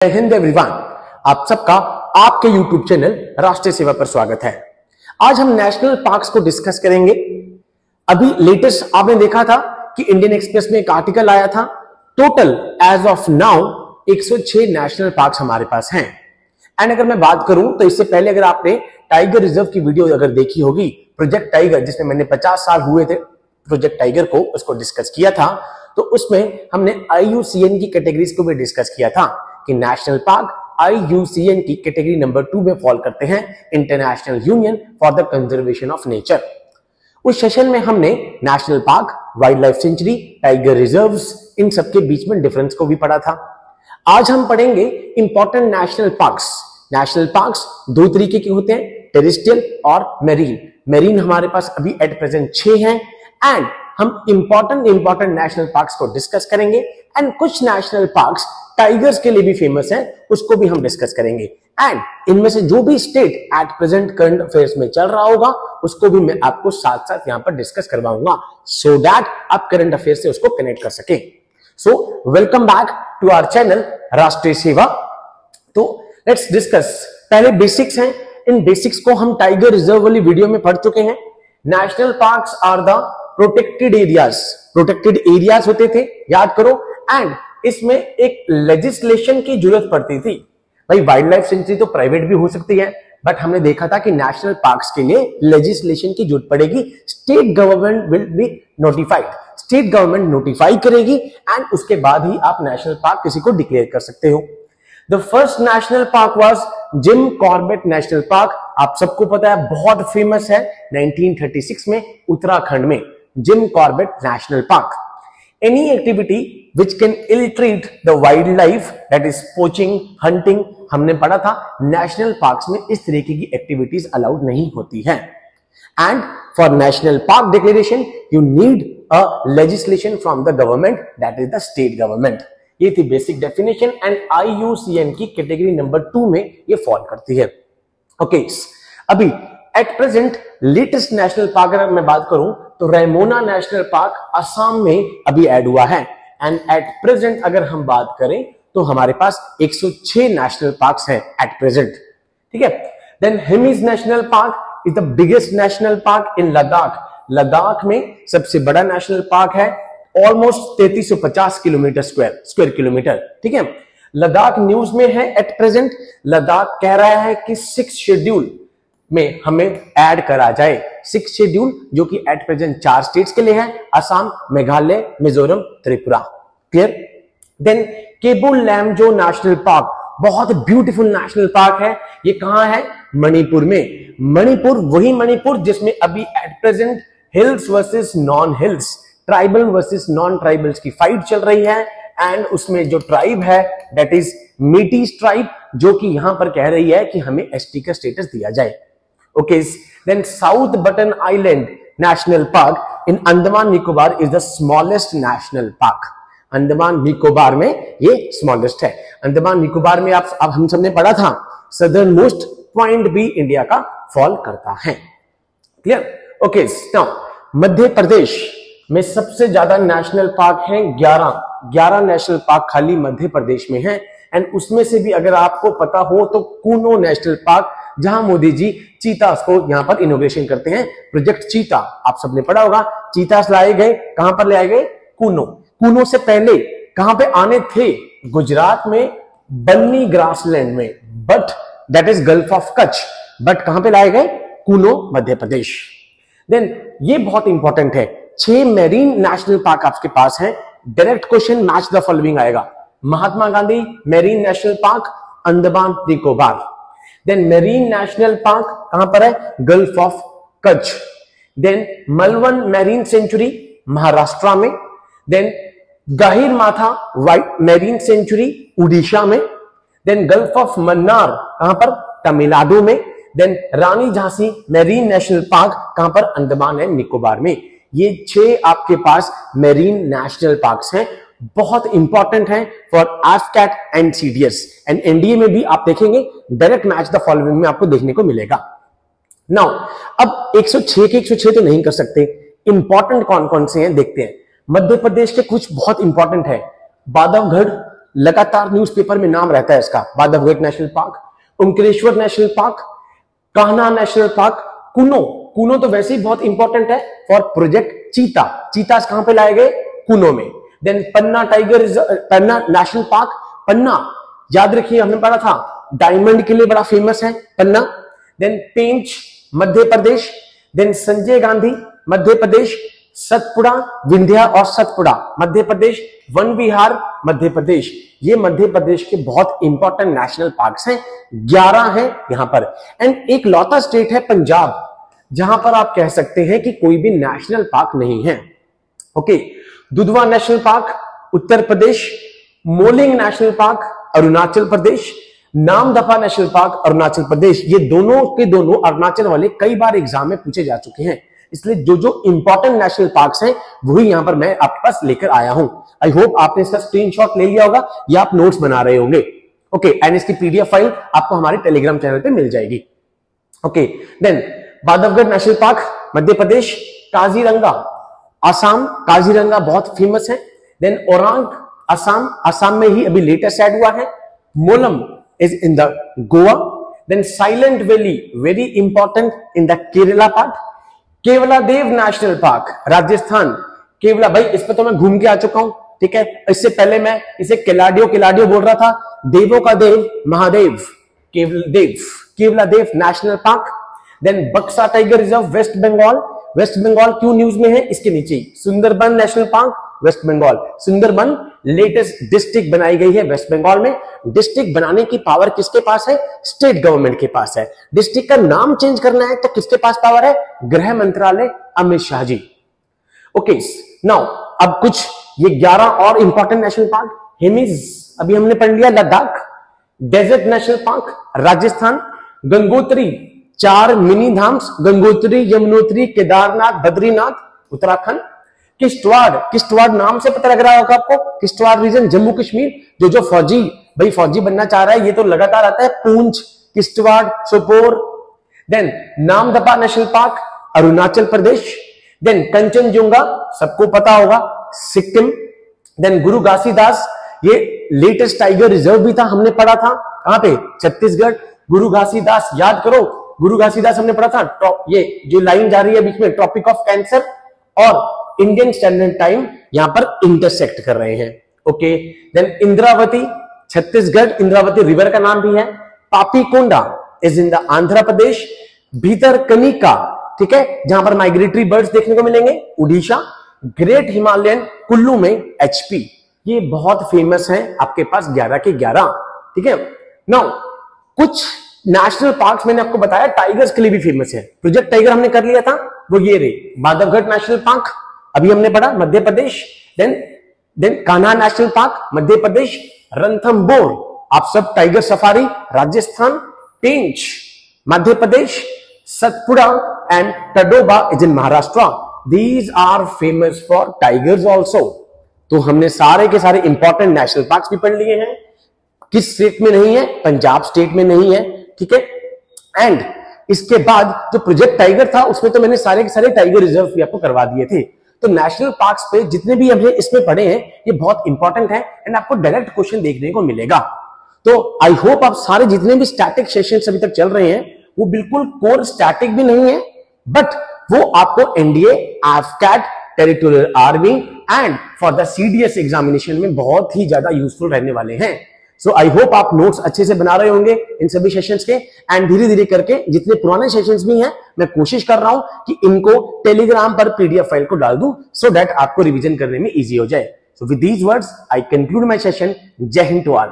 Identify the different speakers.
Speaker 1: जय हिंद एवरीवन, आप सबका आपके YouTube चैनल राष्ट्रीय सेवा पर स्वागत है। आज हम नेशनल पार्क्स को डिस्कस करेंगे। अभी लेटेस्ट आपने देखा था कि इंडियन एक्सप्रेस में एक आर्टिकल आया था। Total as of now 106 national parks हमारे पास हैं। एंड अगर मैं बात करूं तो इससे पहले अगर आपने टाइगर रिजर्व की वीडियो अगर देखी होगी, प्रोजेक्ट टाइगर, जिसमें मैंने 50 साल हुए थे प्रोजेक्ट टाइगर को, उसको डिस्कस किया था, तो उसमें हमने IUCN की कैटेगरीज को भी डिस्कस किया था कि नेशनल पार्क IUCN की कैटेगरी नंबर 2 में फॉल करते हैं, international union for the conservation of nature. उस सेशन में हमने national park, wild life sanctuary, tiger reserves, इन सबके बीच में डिफरेंस को भी पढ़ा था। आज हम पढ़ेंगे important national parks. National parks दो तरीके के होते हैं, टेरेस्ट्रियल और मेरीन। मेरीन हमारे पास अभी एट प्रेजेंट 6 हैं। एंड हम इंपॉर्टेंट नेशनल पार्क्स को डिस्कस करेंगे। एंड कुछ नेशनल पार्क्स टाइगर्स के लिए भी फेमस हैं, उसको भी हम डिस्कस करेंगे। एंड इनमें से जो भी state at present current affairs में चल रहा होगा, उसको भी मैं आपको साथ साथ यहां पर डिस्कस करवाऊंगा, सो दैट आप करंट अफेयर से उसको कनेक्ट कर सके। So welcome back to our channel Rashtriya Seva. तो लेट्स डिस्कस। पहले बेसिक्स हैं। इन बेसिक्स को हम टाइगर रिजर्व वाली वीडियो में पढ़ चुके हैं। National parks are the protected areas. Protected areas होते थे, याद करो। एंड इसमें एक लेजिस्लेशन की जरूरत पड़ती थी। भाई वाइल्ड लाइफ सेंचुरी तो प्राइवेट भी हो सकती है, बट हमने देखा था कि नेशनल पार्क्स के लिए लेजिस्लेशन की जरूरत पड़ेगी। State government will be notified. State government notify करेगी एंड उसके बाद ही आप नेशनल पार्क किसी को डिक्लेयर कर सकते हो। The first national park was Jim Corbett national park. आप सबको पता है, बहुत फेमस है। 1936 में उत्तराखंड में Jim Corbett national park. Any activity which can ill-treat the wildlife, that is poaching, hunting, हमने पढ़ा था नेशनल पार्क्स में इस तरीके की एक्टिविटीज अलाउड नहीं होती हैं। And for national park declaration you need a legislation from the government, that is the state government. ये थी बेसिक डेफिनेशन। एंड IUCN की कैटेगरी नंबर 2 में ये फॉल करती है। ओके, अभी at present latest national park अगर मैं बात करूं तो रायमोना नेशनल पार्क असम में अभी ऐड हुआ है। एंड एट प्रेजेंट अगर हम बात करें तो हमारे पास 106 नेशनल पार्क्स हैं एट प्रेजेंट। ठीक है। Then Hemis national park is the biggest national park in Ladakh. Ladakh में सबसे बड़ा नेशनल पार्क है, ऑलमोस्ट 3350 किलोमीटर स्क्वायर किलोमीटर। ठीक है। लद्दाख न्यूज में है एट प्रेजेंट। लद्दाख कह रहा है कि 6 शेड्यूल में हमें ऐड करा जाए। 6 शेड्यूल जो कि एट प्रेजेंट 4 स्टेट्स के लिए है, Assam, Meghalaya, Mizoram, Tripura. Clear. Then Keibul Lamjao national park, बहुत ब्यूटीफुल नेशनल पार्क है। ये कहां है? मणिपुर में। मणिपुर, वही मणिपुर जिसमें अभी at present hills versus non hills, tribal versus non tribals की फाइट चल रही है। एंड उसमें जो ट्राइब है दैट इज मीटीज ट्राइब, जो कि यहां पर कह रही है कि हमें ST का स्टेटस दिया जाए। Okay, then South Button Island National Park in Andaman Nicobar is the smallest national park. Andaman Nicobar में ये स्मॉलेस्ट है। अंडमान निकोबार में आप अब हम सबने पढ़ा था सदर्न मोस्ट पॉइंट भी इंडिया का फॉल करता है। Clear. Okay, now Madhya Pradesh में सबसे ज्यादा नेशनल पार्क हैं 11 नेशनल पार्क खाली मध्य प्रदेश में हैं। एंड उसमें से भी अगर आपको पता हो तो कूनो नेशनल पार्क, जहां मोदी जी चीतास को यहां पर इनोग्रेशन करते हैं, प्रोजेक्ट चीता, आप सबने पढ़ा होगा। चीतास लाए गए, कहां पर ले आए गए? कूनो। कूनो से पहले कहां पे आने थे? गुजरात में बन्नी ग्रासलैंड में, but that is gulf of Kutch. But कहां पे लाए गए? कूनो, मध्य प्रदेश। देन ये बहुत इंपॉर्टेंट है, 6 मेरीन नेशनल पार्क आपके पास हैं। Direct question match the following आएगा। Mahatma Gandhi marine national park, Andaman Nicobar. Then marine national park कहां पर है? Gulf of Kutch. Then Malvan marine sanctuary Maharashtra में। देन गहिर माथा व्हाइट मेरीन सेंचुरी उड़ीसा में। देन गल्फ ऑफ मन्नार कहां पर? तमिलनाडु में। देन रानी झांसी मेरीन नेशनल पार्क कहां पर? अंडमान एंड निकोबार में। ये 6 आपके पास मेरीन नेशनल पार्क्स हैं, बहुत इंपॉर्टेंट है for ASCAT and CDS and NDA में भी आप देखेंगे डायरेक्ट मैच द फॉलोइंग में आपको देखने को मिलेगा। नाउ अब 106 के 106 तो नहीं कर सकते, इंपॉर्टेंट कौन कौन से हैं देखते हैं। मध्य प्रदेश के कुछ बहुत इंपॉर्टेंट है, बांधवगढ़ लगातार न्यूज़पेपर में नाम रहता है इसका। Bandhavgarh national park, Omkareshwar national park, Kanha national park, Kuno. Kuno तो वैसे ही बहुत इंपॉर्टेंट है फॉर प्रोजेक्ट चीता। चीता कहां पे लाए गए? कुनो में। देन पन्ना टाइगर रिजर्व, पन्ना नेशनल पार्क, पन्ना याद रखिए हमने पढ़ा था डायमंड के लिए बड़ा फेमस है पन्ना। देन पेंच मध्य प्रदेश, देन संजय गांधी मध्य प्रदेश, सतपुड़ा, विंध्या और सतपुड़ा मध्य प्रदेश, वन विहार मध्य प्रदेश। ये मध्य प्रदेश के बहुत इंपॉर्टेंट नेशनल पार्क्स हैं, 11 हैं यहां पर। एंड एक लौता स्टेट है पंजाब जहां पर आप कह सकते हैं कि कोई भी नेशनल पार्क नहीं है। Okay, Dudhwa national park Uttar Pradesh, moulding national park Arunachal प्रदेश, नामदफा नेशनल पार्क अरुणाचल प्रदेश। ये दोनों के दोनों अरुणाचल वाले कई बार एग्जाम में पूछे जा चुके हैं, इसलिए जो जो इंपॉर्टेंट नेशनल पार्क्स हैं वही यहां पर मैं आपके पास लेकर आया हूं। आई होप आपने इसका स्क्रीनशॉट ले लिया होगा या आप नोट्स बना रहे होंगे। ओके, एंड इसकी पीडीएफ फाइल आपको हमारे टेलीग्राम चैनल पे मिल जाएगी। Okay, then Bandhavgarh national park Madhya Pradesh, Kaziranga Assam, Kaziranga बहुत फेमस है। देन ओरांग असम, असम में ही अभी लेटेस्ट ऐड हुआ है। Mollem is in the Goa. Then silent valley very important in the Kerala part. Keoladeo national park Rajasthan, Keola भाई इस पर तो मैं घूम के आ चुका हूं, ठीक है। इससे पहले मैं इसे केलाडियो केलाडियो बोल रहा था, देवों का देव Mahadev, Keoladeo, Keoladeo national park. Then Buxa tiger reserve West Bengal, West Bengal क्यों न्यूज में है इसके नीचे। Sundarban national park West Bengal, Sundarban latest district बनाई गई है वेस्ट बंगाल में। डिस्ट्रिक्ट बनाने की पावर किसके पास है? स्टेट गवर्नमेंट के पास है। डिस्ट्रिक्ट का नाम चेंज करना है तो किसके पास पावर है? गृह मंत्रालय, अमित शाह जी। ओके, नाउ अब कुछ ये 11 और इंपॉर्टेंट नेशनल पार्क। हिमिज अभी हमने पढ़ लिया, Ladakh. Desert national park Rajasthan. Gangotri 4 mini धाम्स, गंगोत्री, यमुनोत्री, केदारनाथ, बद्रीनाथ उत्तराखंड। किश्तवाड़, किश्तवाड़ नाम से पता लग रहा होगा आपको, किश्तवाड़ रीजन जम्मू कश्मीर। जो फौजी भाई फौजी बनना चाह रहा है ये तो लगातार आता है, Poonch, Kishtwar, Sopore. Then Namdapha national park Arunachal Pradesh. Then Kanchenjunga सबको पता होगा, सिक्किम। देन गुरु घासीदास, ये लेटेस्ट टाइगर रिजर्व भी था, हमने पढ़ा था कहां पे? छत्तीसगढ़। गुरु घासीदास याद करो, गुरु घासीदास हमने पढ़ा था। ये जो लाइन जा रही है बीच में, ट्रॉपिक ऑफ कैंसर और इंडियन स्टैंडर्ड टाइम यहां पर इंटरसेक्ट कर रहे हैं। Okay, then Indravati Chhattisgarh, Indravati river का नाम भी है। Papikonda is in the Andhra Pradesh. Bhitarkanika, ठीक है, जहां पर माइग्रेटरी बर्ड्स देखने को मिलेंगे, उड़ीसा। ग्रेट हिमालयन कुल्लू में एचपी, ये बहुत फेमस है आपके पास 11 के 11, ठीक है। नाउ कुछ नेशनल पार्क्स मैंने आपको बताया टाइगर्स के लिए भी फेमस है। प्रोजेक्ट टाइगर हमने कर लिया था, वो ये रे बांधवगढ़ नेशनल पार्क अभी हमने पढ़ा Madhya Pradesh. Then Kanha national park Madhya Pradesh. Ranthambore आप सब tiger safari Rajasthan. Pench Madhya Pradesh. Satpura and Tadoba is in Maharashtra. These are famous for tigers also. तो हमने सारे के सारे इंपॉर्टेंट नेशनल पार्क्स भी पढ़ लिए हैं। किस स्टेट में नहीं है? पंजाब स्टेट में नहीं है, ठीक है। एंड इसके बाद जो प्रोजेक्ट टाइगर था उसमें तो मैंने सारे के सारे टाइगर रिजर्व भी आपको करवा दिए थे। तो नेशनल पार्क्स पे जितने भी हमने इसमें पढ़े हैं ये बहुत इंपॉर्टेंट है एंड आपको डायरेक्ट क्वेश्चन देखने को मिलेगा। तो आई होप आप सारे जितने भी स्टैटिक सेशंस अभी तक चल रहे हैं वो बिल्कुल कोर स्टैटिक भी नहीं है, बट वो आपको NDA, AFCAT, territorial army and for the CDS examination में बहुत ही ज्यादा यूजफुल रहने वाले हैं। सो आई होप आप नोट्स अच्छे से बना रहे होंगे इन सभी सेशंस के। एंड धीरे धीरे करके जितने पुराने सेशंस भी हैं मैं कोशिश कर रहा हूं कि इनको टेलीग्राम पर पीडीएफ फाइल को डाल दूं सो दैट आपको रिवीजन करने में इजी हो जाए। So with these words I conclude my session. जय हिंद टू ऑल।